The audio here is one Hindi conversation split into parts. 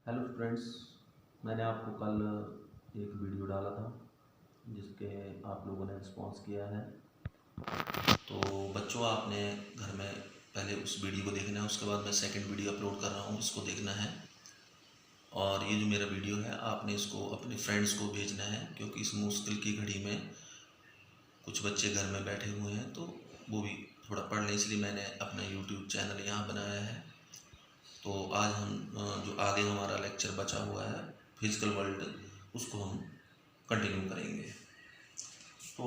हेलो फ्रेंड्स, मैंने आपको कल एक वीडियो डाला था जिसके आप लोगों ने रिस्पॉन्स किया है। तो बच्चों, आपने घर में पहले उस वीडियो को देखना है, उसके बाद मैं सेकंड वीडियो अपलोड कर रहा हूँ, इसको देखना है। और ये जो मेरा वीडियो है आपने इसको अपने फ्रेंड्स को भेजना है, क्योंकि इस मुश्किल की घड़ी में कुछ बच्चे घर में बैठे हुए हैं तो वो भी थोड़ा पढ़ लें, इसलिए मैंने अपना यूट्यूब चैनल यहाँ बनाया है। तो आज हम जो आगे हमारा लेक्चर बचा हुआ है फिजिकल वर्ल्ड, उसको हम कंटिन्यू करेंगे। तो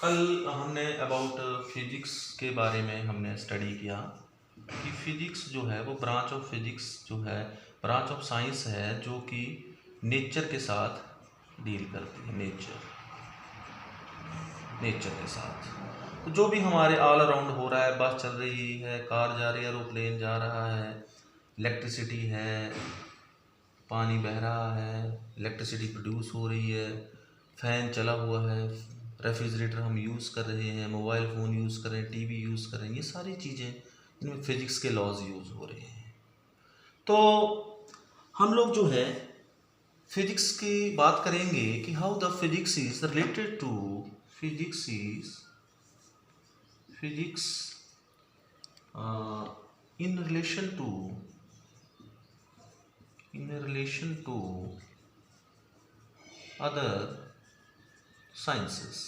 कल हमने अबाउट फिजिक्स के बारे में हमने स्टडी किया कि फिजिक्स जो है वो ब्रांच ऑफ फिजिक्स जो है, ब्रांच ऑफ साइंस है जो कि नेचर के साथ डील करती है। नेचर के साथ तो जो भी हमारे ऑल अराउंड हो रहा है, बस चल रही है, कार जा रही है, एरोप्लेन जा रहा है, इलेक्ट्रिसिटी है, पानी बह रहा है, इलेक्ट्रिसिटी प्रोड्यूस हो रही है, फैन चला हुआ है, रेफ्रिजरेटर हम यूज़ कर रहे हैं, मोबाइल फ़ोन यूज़ कर रहे हैं, टीवी यूज़ कर रहे हैं, ये सारी चीज़ें इनमें फिजिक्स के लॉज यूज़ हो रहे हैं। तो हम लोग जो है फिजिक्स की बात करेंगे कि how the physics is related to physics in relation to other sciences.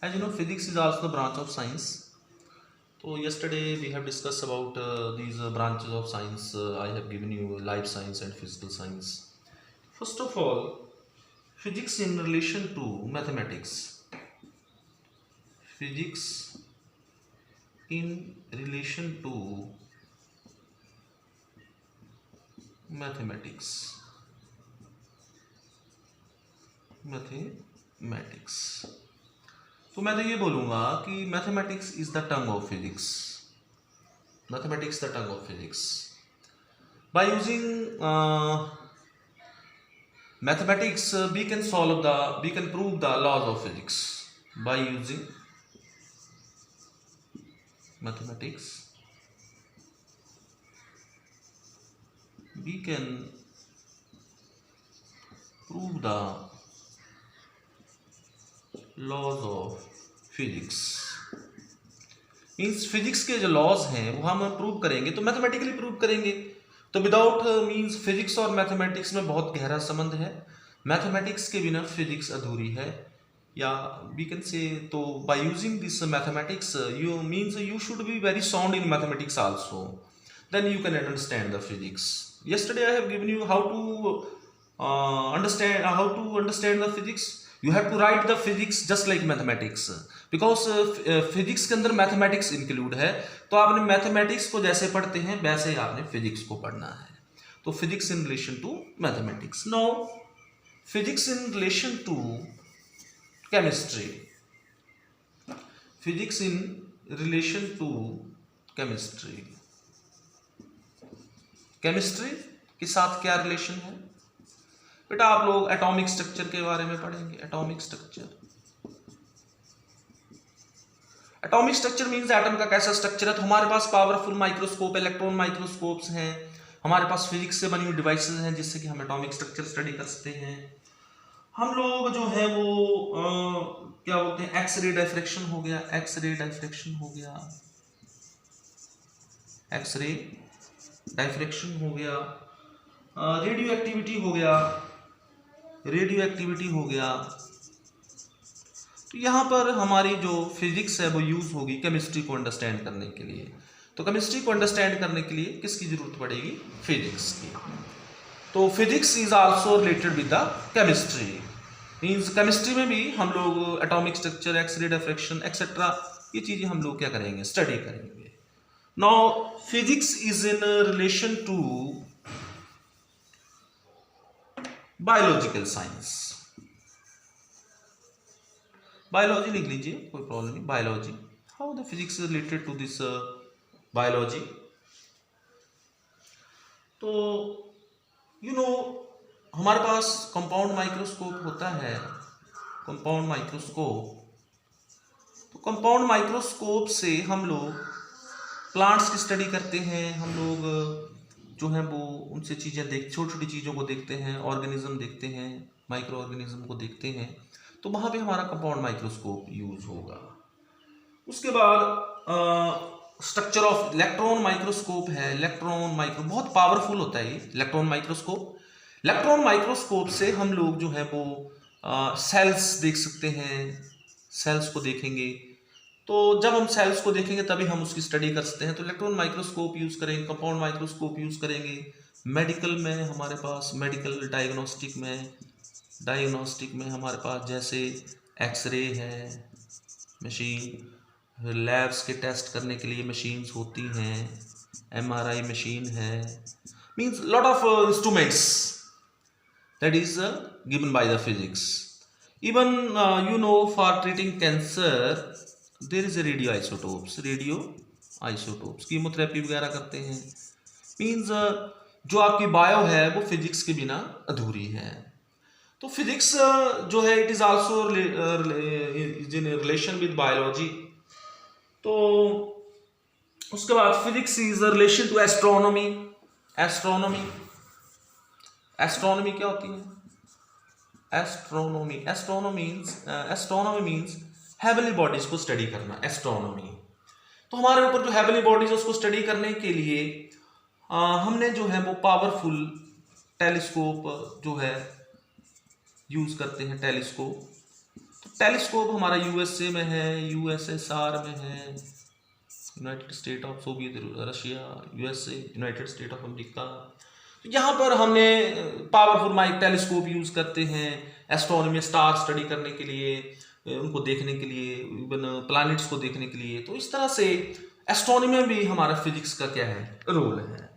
As you know, physics is also the branch of science. So yesterday we have discussed about these branches of science. I have given you life science and physical science. First of all, physics in relation to mathematics. Physics in relation to mathematics. तो मैं तो ये बोलूँगा कि mathematics is the tongue of physics. Mathematics the tongue of physics. By using mathematics we can prove the laws of physics. By using mathematics we can prove the laws of physics. Means physics के जो लॉज हैं वो हम प्रूव करेंगे, तो मैथमेटिकली प्रूव करेंगे। तो विदाउट मीन्स फिजिक्स और मैथमेटिक्स में बहुत गहरा संबंध है। मैथमेटिक्स के बिना फिजिक्स अधूरी है, या वी कैन से, तो by using this mathematics you should be very sound in mathematics also, then you can understand the physics. Yesterday I have given you how to understand the physics. You have to write the physics just like mathematics, because physics के अंदर मैथमेटिक्स इंक्लूड है। तो आपने मैथमेटिक्स को जैसे पढ़ते हैं वैसे ही आपने फिजिक्स को पढ़ना है। तो physics in relation to mathematics. No, physics in relation to chemistry. Physics in relation to chemistry. Chemistry के साथ क्या रिलेशन है बेटा? आप लोग एटॉमिक स्ट्रक्चर के बारे में पढ़ेंगे। एटॉमिक स्ट्रक्चर मींस एटम का कैसा स्ट्रक्चर है। तो हमारे पास पावरफुल माइक्रोस्कोप, इलेक्ट्रॉन माइक्रोस्कोप्स हैं, हमारे पास फिजिक्स से बनी हुई डिवाइसेस हैं जिससे कि हम एटॉमिक स्ट्रक्चर स्टडी कर सकते हैं। हम लोग जो है वो क्या बोलते हैं, एक्स-रे डायफ्रैक्शन हो गया, एक्स-रे डायफ्रैक्शन हो गया, रेडियो एक्टिविटी हो गया। तो यहाँ पर हमारी जो फिजिक्स है वो यूज होगी केमिस्ट्री को अंडरस्टैंड करने के लिए। तो केमिस्ट्री को अंडरस्टैंड करने के लिए किसकी जरूरत पड़ेगी? फिजिक्स की। तो physics is also related with the chemistry. Means chemistry में भी हम लोग atomic structure, X ray diffraction etcetera, ये चीजें हम लोग क्या करेंगे? स्टडी करेंगे। Now physics is in relation to biological science. Biology लिख लीजिए, कोई प्रॉब्लम नहीं। Biology, how the physics is related to this biology. तो हमारे पास कंपाउंड माइक्रोस्कोप होता है। कंपाउंड माइक्रोस्कोप, तो कंपाउंड माइक्रोस्कोप से हम लोग प्लांट्स की स्टडी करते हैं, हम लोग जो है वो उनसे चीज़ें छोटी छोटी चीज़ों को देखते हैं, ऑर्गेनिज्म देखते हैं, माइक्रो ऑर्गेनिज्म को देखते हैं, तो वहाँ पे हमारा कंपाउंड माइक्रोस्कोप यूज होगा। उसके बाद स्ट्रक्चर ऑफ इलेक्ट्रॉन माइक्रोस्कोप है। इलेक्ट्रॉन माइक्रो बहुत पावरफुल होता है ये इलेक्ट्रॉन माइक्रोस्कोप। इलेक्ट्रॉन माइक्रोस्कोप से हम लोग जो है वो सेल्स देख सकते हैं, सेल्स को देखेंगे। तो जब हम सेल्स को देखेंगे तभी हम उसकी स्टडी कर सकते हैं। तो इलेक्ट्रॉन माइक्रोस्कोप यूज करेंगे, कंपाउंड माइक्रोस्कोप यूज करेंगे। मेडिकल में हमारे पास मेडिकल डायग्नोस्टिक में हमारे पास जैसे एक्सरे है मशीन, लैब्स के टेस्ट करने के लिए मशीन्स होती हैं, MRI मशीन है, means lot of instruments that is given by the physics. Even for treating cancer there is a radioisotopes chemotherapy वगैरह करते हैं। मीन्स जो आपकी बायो है वो फिजिक्स के बिना अधूरी है। तो फिजिक्स जो है it is also in relation with biology. तो उसके बाद physics is relation to astronomy. Astronomy क्या होती है? एस्ट्रोनॉमी मीन्स हेवनली बॉडीज को स्टडी करना, एस्ट्रोनॉमी। तो हमारे ऊपर जो हेवनली बॉडीज उसको स्टडी करने के लिए हमने जो है वो पावरफुल टेलीस्कोप जो है यूज करते हैं। टेलीस्कोप हमारा USA में है, USSR में है, United state of Soviet Russia, USA, United state of America. यहाँ पर हमने पावरफुल टेलीस्कोप यूज करते हैं एस्ट्रोनॉमी, स्टार स्टडी करने के लिए, उनको देखने के लिए, इवन प्लैनेट्स को देखने के लिए। तो इस तरह से एस्ट्रोनॉमी में भी हमारा फिजिक्स का क्या है, रोल है।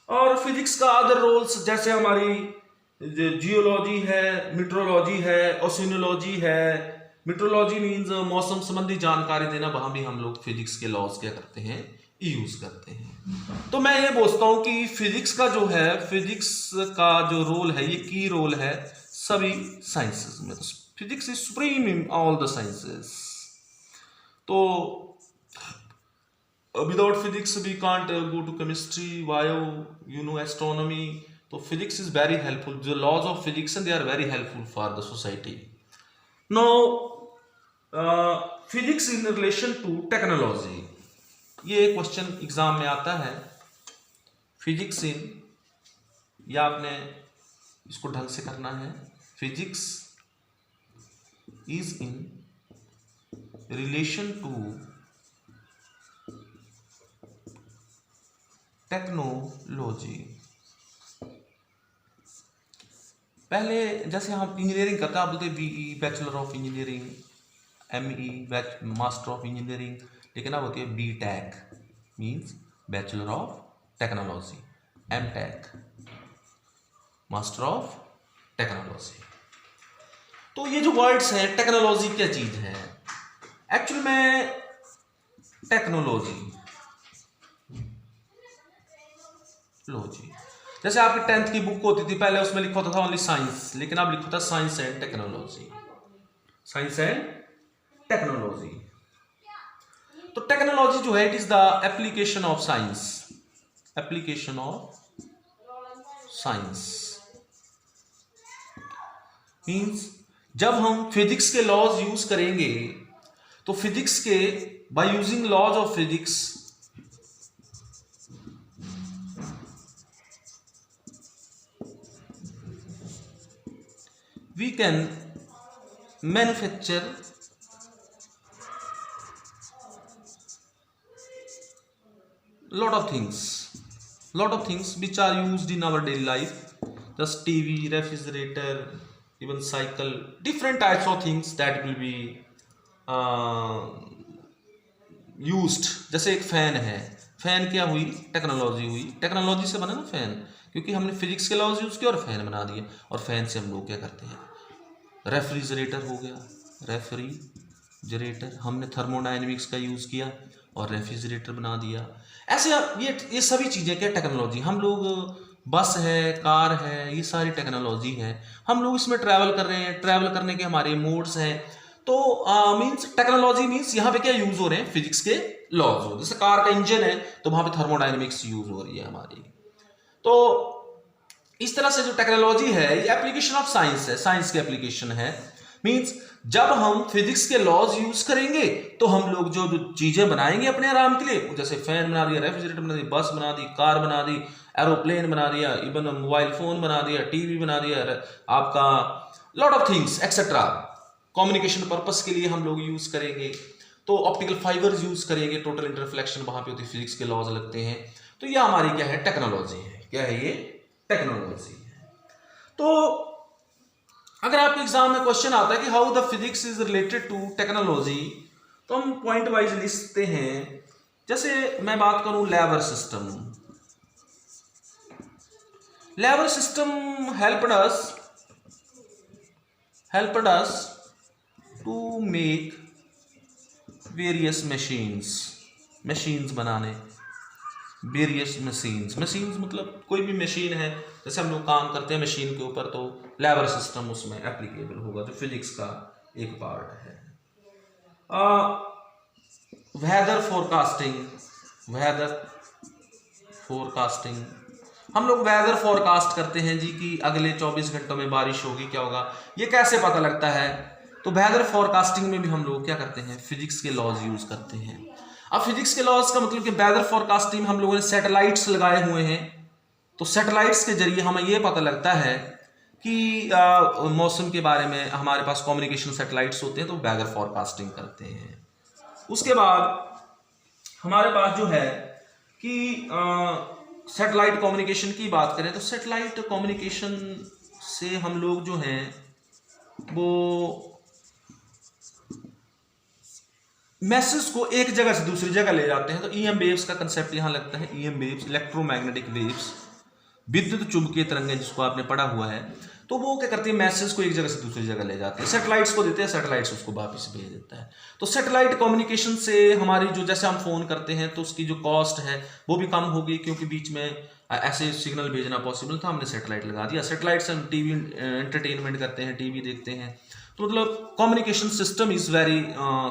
और फिजिक्स का अदर रोल्स जैसे हमारी जियोलॉजी है, मीट्रोलॉजी है, ओशिनोलॉजी है। मीट्रोलॉजी मीन्स मौसम संबंधी जानकारी देना, वहां भी हम लोग फिजिक्स के लॉज क्या करते हैं, यूज करते हैं। तो मैं ये बोलता हूं कि फिजिक्स का जो है, फिजिक्स का जो रोल है ये की रोल है सभी साइंसेस में। Physics is supreme in all the sciences. तो without physics we can't go to chemistry, bio, astronomy. तो फिजिक्स इज वेरी हेल्पफुल। जो laws of physics they are very helpful for the society. Now physics in relation to technology, ये क्वेश्चन एग्जाम में आता है। फिजिक्स इन, या आपने इसको ढंग से करना है, physics is in relation to technology. पहले जैसे हम इंजीनियरिंग करते हैं, आप बोलते BE bachelor of engineering, ME master of engineering, लेकिन अब होती है BTech means bachelor of technology, MTech master of technology. तो ये जो वर्ड्स हैं, टेक्नोलॉजी क्या चीज है? एक्चुअली में टेक्नोलॉजी जैसे आपकी 10th की बुक होती थी, पहले उसमें लिखा होता था ओनली साइंस, लेकिन अब लिखा था science and technology, science and technology. तो टेक्नोलॉजी जो है it is the application of science, application of science means जब हम फिजिक्स के लॉज यूज करेंगे तो फिजिक्स के by using laws of physics we can manufacture lot of things which are used in our daily life, just TV, refrigerator, even cycle, different types of things that will be used। जैसे एक फैन है, फैन क्या हुई, टेक्नोलॉजी हुई, टेक्नोलॉजी से बना ना फैन, क्योंकि हमने फिजिक्स के लॉज यूज किया और फैन बना दिए। और फैन से हम लोग क्या करते हैं, रेफ्रिजरेटर हो गया, रेफ्रिजरेटर हमने थर्मोडायनेमिक्स का यूज किया और रेफ्रिजरेटर बना दिया। ऐसे ये सभी चीजें क्या टेक्नोलॉजी। हम लोग बस है, कार है, ये सारी टेक्नोलॉजी है। हम लोग इसमें ट्रैवल कर रहे हैं, ट्रैवल करने के हमारे मोड्स हैं। तो मींस टेक्नोलॉजी मींस यहाँ पे क्या यूज हो रहे हैं, फिजिक्स के लॉज हो, जैसे कार का इंजन है तो वहां पे थर्मोडायनेमिक्स यूज हो रही है हमारी। तो इस तरह से जो टेक्नोलॉजी है ये एप्लीकेशन ऑफ साइंस है, साइंस की एप्लीकेशन है। मींस जब हम फिजिक्स के लॉज यूज करेंगे तो हम लोग जो चीजें बनाएंगे अपने आराम के लिए, जैसे फैन बना दिया, रेफ्रिजरेटर बना दिया, बस बना दी, कार बना दी, एरोप्लेन बना दिया, इवन मोबाइल फोन बना दिया, टीवी बना दिया, आपका lot of things etcetera, communication purpose के लिए हम लोग यूज करेंगे, तो ऑप्टिकल फाइबर्स यूज करेंगे, टोटल इंटरफ्लेक्शन वहां पे होती है, फिजिक्स के लॉज लगते हैं। तो ये हमारी क्या है, टेक्नोलॉजी है। क्या है ये, टेक्नोलॉजी है। तो अगर आपके एग्जाम में क्वेश्चन आता है कि how the physics is related to technology, तो हम पॉइंट वाइज लिखते हैं। जैसे मैं बात करूं labour system, labour system helped us to make various machines बनाने, वेरियस मशीन्स मतलब कोई भी मशीन है, जैसे हम लोग काम करते हैं मशीन के ऊपर, तो लेबर सिस्टम उसमें एप्लीकेबल होगा, जो फिजिक्स का एक पार्ट है। वेदर फोरकास्टिंग, हम लोग वेदर फोरकास्ट करते हैं जी कि अगले 24 घंटों में बारिश होगी, क्या होगा, ये कैसे पता लगता है? तो वेदर फोरकास्टिंग में भी हम लोग क्या करते हैं, फिजिक्स के लॉज यूज करते हैं। अब फिजिक्स के लॉज का मतलब कि वेदर फोरकास्टिंग हम लोगों ने सैटेलाइट्स लगाए हुए हैं, तो सैटेलाइट्स के जरिए हमें यह पता लगता है कि मौसम के बारे में, हमारे पास कम्युनिकेशन सैटेलाइट्स होते हैं तो वेदर फोरकास्टिंग करते हैं। उसके बाद हमारे पास जो है कि सैटेलाइट कम्युनिकेशन की बात करें, तो सैटेलाइट कम्युनिकेशन से हम लोग जो हैं वो मैसेज को एक जगह से दूसरी जगह ले जाते हैं। तो ईएम वेव्स का कंसेप्ट यहाँ लगता है, ईएम वेव्स, इलेक्ट्रोमैग्नेटिक वेव्स, विद्युत चुंबकीय तरंगें जिसको आपने पढ़ा हुआ है, तो वो क्या करती है, मैसेज को एक जगह से दूसरी जगह ले जाते हैं, सैटेलाइट्स को देते हैं, सैटेलाइट्स उसको वापस भेज देता है। तो सैटेलाइट कम्युनिकेशन से हमारी जो, जैसे हम फोन करते हैं तो उसकी जो कॉस्ट है वो भी कम होगी, क्योंकि बीच में ऐसे सिग्नल भेजना पॉसिबल था, हमने सैटेलाइट लगा दिया। सैटेलाइट से हम टीवी एंटरटेनमेंट करते हैं, टीवी देखते हैं, तो मतलब communication system is very,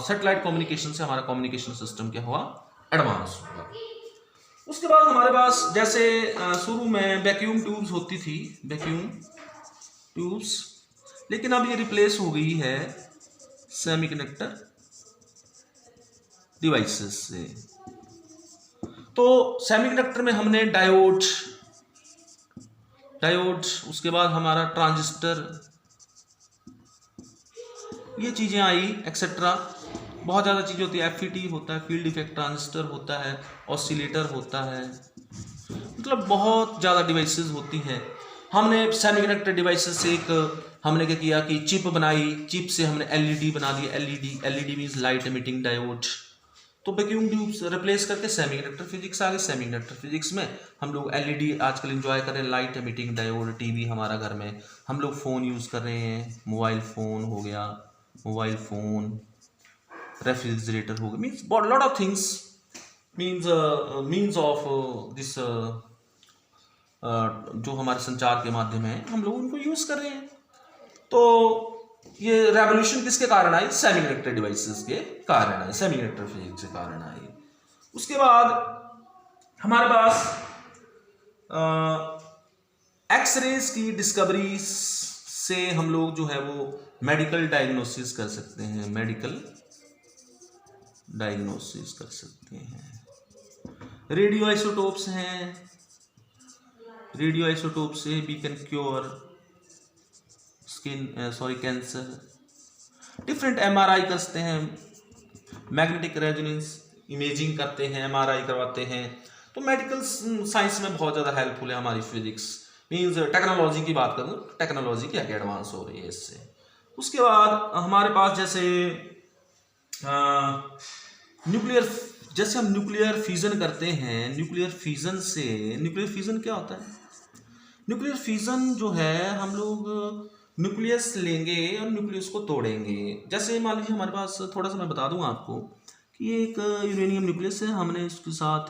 satellite communication से हमारा कम्युनिकेशन सिस्टम क्या हुआ, एडवांस हुआ। उसके बाद हमारे पास जैसे शुरू में वैक्यूम ट्यूब्स होती थी, वैक्यूम ट्यूब्स, लेकिन अब ये रिप्लेस हो गई है सेमीकंडक्टर डिवाइसेस से। तो सेमीकंडक्टर में हमने डायोड, उसके बाद हमारा ट्रांजिस्टर, ये चीजें आई एक्सेट्रा, बहुत ज़्यादा चीज़ें होती है, FET होता है, फील्ड इफेक्ट ट्रांजिस्टर होता है, ऑसिलेटर होता है, मतलब बहुत ज़्यादा डिवाइसेस होती हैं। हमने सेमीकंडक्टर डिवाइसेस से एक हमने क्या किया कि चिप बनाई, चिप से हमने LED बना दी, LED means light emitting diode. तो वैक्यूम ट्यूब्स रिप्लेस करके सेमीकंडक्टर फिजिक्स आ गई। सेमीकंडक्टर फिजिक्स में हम लोग LED आजकल एंजॉय कर रहे हैं, लाइट एमिटिंग डायोड, टीवी हमारा घर में, हम लोग फ़ोन यूज़ कर रहे हैं, मोबाइल फ़ोन हो गया, मोबाइल फ़ोन, रेफ्रिजरेटर हो गया, means lot of things, means of this, जो हमारे संचार के माध्यम है हम लोग उनको यूज़ कर रहे हैं। तो ये रेवोल्यूशन किसके कारण आई, सेमीकंडक्टर डिवाइसेस के कारण आई, सेमीकंडक्टर फिजिक्स के कारण आई। उसके बाद हमारे पास एक्सरेज की डिस्कवरी से हम लोग जो है वो मेडिकल डायग्नोसिस कर सकते हैं, मेडिकल डायग्नोसिस कर सकते हैं। रेडियो आइसोटोप्स हैं, रेडियो आइसोटोप से we can cure cancer. Different MRI करते हैं, मैग्नेटिक रेजोनेंस इमेजिंग करते हैं, MRI करवाते हैं। तो मेडिकल साइंस में बहुत ज़्यादा हेल्पफुल है हमारी फिजिक्स। मीन्स टेक्नोलॉजी की बात करूँ, टेक्नोलॉजी क्या क्या एडवांस हो रही है इससे। उसके बाद हमारे पास जैसे न्यूक्लियर, जैसे हम न्यूक्लियर फिजन करते हैं, न्यूक्लियर फिजन क्या होता है, न्यूक्लियर फिजन जो है हम लोग न्यूक्लियस लेंगे और न्यूक्लियस को तोड़ेंगे। जैसे मान लीजिए हमारे पास, थोड़ा सा मैं बता दूं आपको कि एक यूरेनियम न्यूक्लियस है, हमने इसके साथ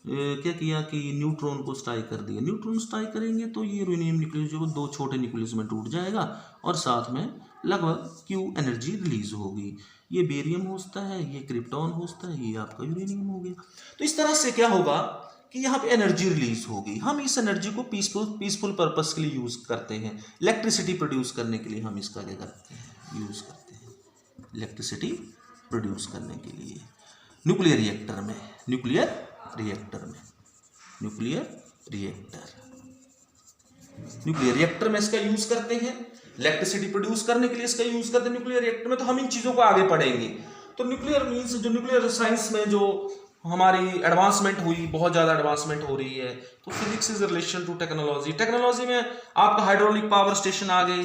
क्या किया कि न्यूट्रॉन को स्ट्राइक कर दिया। न्यूट्रॉन स्ट्राइक करेंगे तो ये यूरेनियम न्यूक्लियस जो 2 छोटे न्यूक्लियस में टूट जाएगा और साथ में लगभग Q एनर्जी रिलीज होगी। ये बेरियम होता है, ये क्रिप्टॉन होता है, ये आपका यूरेनियम हो गया। तो इस तरह से क्या होगा कि यहाँ पे एनर्जी रिलीज होगी। हम इस एनर्जी को पीसफुल पर्पस के लिए यूज करते हैं। इलेक्ट्रिसिटी प्रोड्यूस करने के लिए हम इसका क्या करते हैं, यूज करते हैं, इलेक्ट्रिसिटी प्रोड्यूस करने के लिए न्यूक्लियर रिएक्टर में, न्यूक्लियर रिएक्टर में इसका यूज करते हैं। इलेक्ट्रिसिटी प्रोड्यूस करने के लिए इसका यूज करते हैं न्यूक्लियर रिएक्टर में। तो हम इन चीजों को आगे पढ़ेंगे। तो न्यूक्लियर मीन्स जो न्यूक्लियर साइंस में जो हमारी एडवांसमेंट हुई, बहुत ज्यादा एडवांसमेंट हो रही है। तो physics is relation to technology. Technology में आपका हाइड्रोलिक पावर स्टेशन आ गए,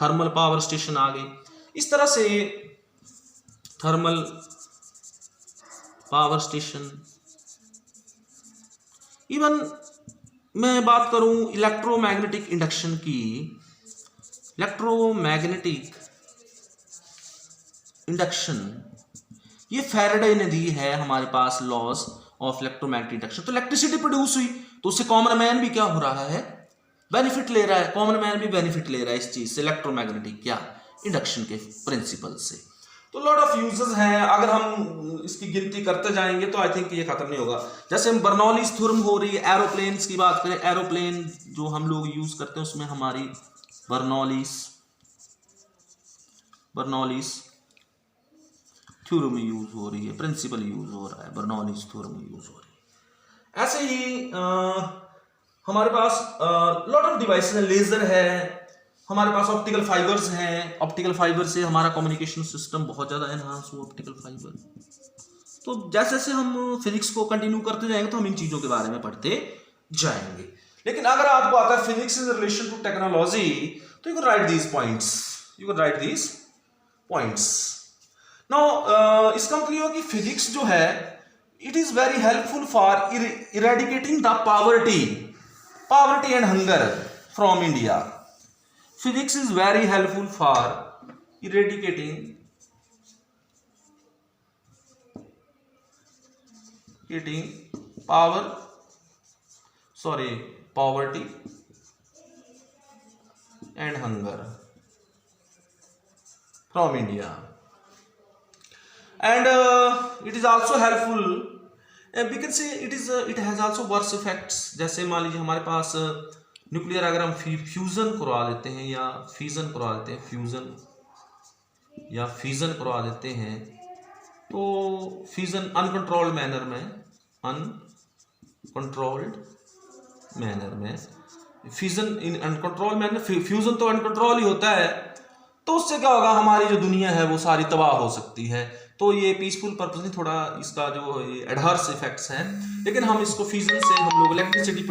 थर्मल पावर स्टेशन आ गए। इस तरह से थर्मल पावर स्टेशन, इवन मैं बात करूं इलेक्ट्रोमैग्नेटिक इंडक्शन की, इलेक्ट्रोमैग्नेटिक इंडक्शन ये फैराडे ने दी है हमारे पास, लॉज ऑफ इलेक्ट्रोमैग्नेटिक इंडक्शन। तो इलेक्ट्रिसिटी प्रोड्यूस हुई तो उससे कॉमन मैन भी क्या हो रहा है, बेनिफिट ले रहा है। कॉमन मैन भी बेनिफिट ले रहा है इस चीज से, इलेक्ट्रोमैग्नेटिक क्या इंडक्शन के प्रिंसिपल से। तो लॉट ऑफ यूजेस हैं। अगर हम इसकी गिनती करते जाएंगे तो आई थिंक ये खत्म नहीं होगा। जैसे हम बर्नौलीज थ्योरम हो रही है, एरोप्लेन्स की बात करें, एरोप्लेन जो हम लोग यूज करते हैं उसमें हमारी बर्नौलीज थ्योरम यूज हो रही है, प्रिंसिपल यूज हो रहा है, बर्नौलीज थ्योरम यूज हो रही है। ऐसे ही हमारे पास लॉट ऑफ डिवाइसेस है, लेजर है, हमारे पास ऑप्टिकल फाइबर्स हैं। ऑप्टिकल फाइबर से हमारा कम्युनिकेशन सिस्टम बहुत ज़्यादा एनहांस हुआ, ऑप्टिकल फाइबर। तो जैसे जैसे हम फिजिक्स को कंटिन्यू करते जाएंगे तो हम इन चीज़ों के बारे में पढ़ते जाएंगे। लेकिन अगर आपको आता है physics is relation to technology, तो you can write these points. Now इसका मतलब ये कि फिजिक्स जो है it is very helpful for eradicating the poverty and hunger from India. Physics is very helpful for eradicating poverty and hunger from India. And it is also helpful, we can say it has also worse effects. जैसे मान लीजिए हमारे पास न्यूक्लियर अगर हम फ्यूजन करवा देते हैं या फिजन करवा देते हैं, फिजन करवा देते हैं, तो फिजन अनकंट्रोल्ड मैनर में fission in uncontrol manner, fusion तो अनकंट्रोल ही होता है। तो उससे क्या होगा, हमारी जो दुनिया है वो सारी तबाह हो सकती है। तो ये पीसफुल पर्पस नहीं, थोड़ा इसका जो एडवर्स इफेक्ट्स हैं। लेकिन हम इसको फिजन से हम लोग इलेक्ट्रिसिटी